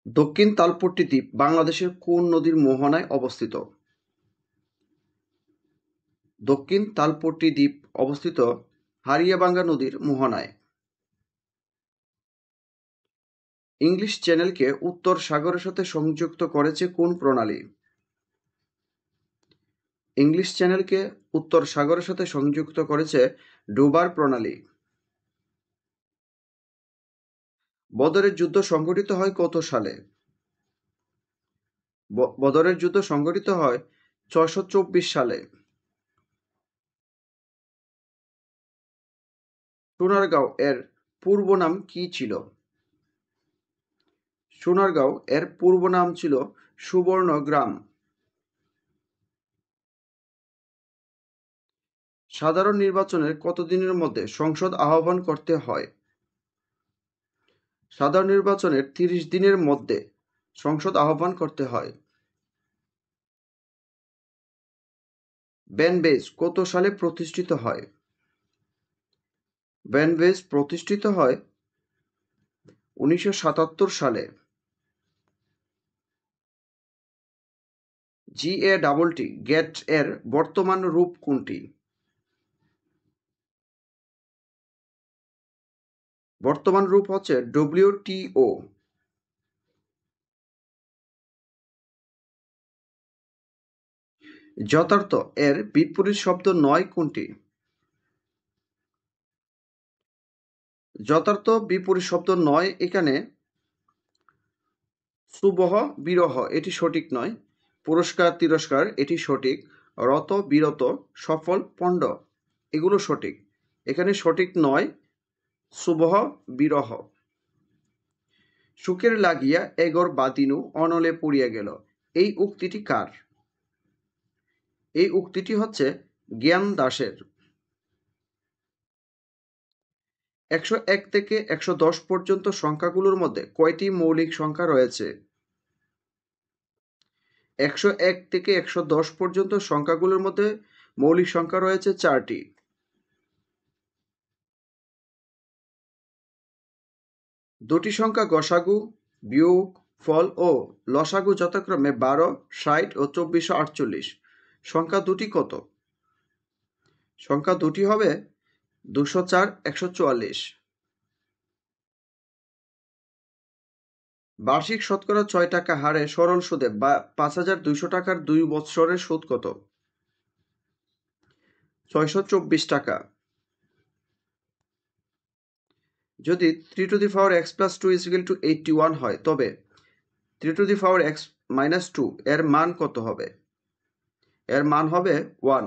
দক্ষিণ তালপট্টি দ্বীপ বাংলাদেশের কোন নদীর মোহনায় অবস্থিত? দক্ষিণ তালপট্টি দ্বীপ অবস্থিত হারিয়াবাঙ্গা নদীর মোহনায়। ইংলিশ চ্যানেলকে উত্তর সাগরের সাথে সংযুক্ত করেছে কোন প্রণালী? ইংলিশ চ্যানেলকে উত্তর সাগরের সাথে সংযুক্ত করেছে ডুবার প্রণালী। বদরের যুদ্ধ সংঘটিত হয় কত সালে? বদরের যুদ্ধ সংঘটিত হয় ৬২৪ সালে। সোনারগাঁও এর পূর্ব নাম কি ছিল? সোনারগাঁও এর পূর্ব নাম ছিল সুবর্ণগ্রাম। সাধারণ নির্বাচনের কত দিনের মধ্যে সংসদ আহ্বান করতে হয়? সাধারণ নির্বাচনের ৩০ দিনের মধ্যে সংসদ আহ্বান করতে হয়। ব্যানবেজ কত সালে প্রতিষ্ঠিত হয়? ব্যানবেজ প্রতিষ্ঠিত হয় ১৯৭৭ সালে। GATT গ্যাট এর বর্তমান রূপ কোনটি? বর্তমান রূপ হচ্ছে WTO। যথার্থ এর বিপরীত শব্দ নয় কোনটি? যথার্থ বিপরীত শব্দ নয় এখানে সুবহ বিরহ এটি সঠিক নয়। পুরস্কার তিরস্কার এটি সঠিক। রত বিরত সফল পণ্ড এগুলো সঠিক। এখানে সঠিক নয় সুবহ বিরহ। সুখের লাগিয়া এগর বাদিনু অনলে পড়িয়া গেল, এই উক্তিটি কার? এই উক্তিটি হচ্ছে জ্ঞান দাসের। ১০১ থেকে ১১০ পর্যন্ত সংখ্যাগুলোর মধ্যে কয়টি মৌলিক সংখ্যা রয়েছে? ১০১ থেকে ১১০ পর্যন্ত সংখ্যাগুলোর মধ্যে মৌলিক সংখ্যা রয়েছে ৪টি। দুটি সংখ্যা গসাগু, বিয়োগ, ফল ও লসাগু যথাক্রমে ১২, ৬০ ও ২৪৪৮। সংখ্যা দুটি কত? সংখ্যা দুটি হবে ২০৪, ১৪৪। বার্ষিক শতকরা ৬ টাকা হারে সরল সুদে ৫,২০০ টাকার ২ বৎসরের সুদ কত? ৬২৪ টাকা। যদি 3^x+2 = 81 হয় তবে 3^x - 2 এর মান কত হবে? এর মান হবে 1।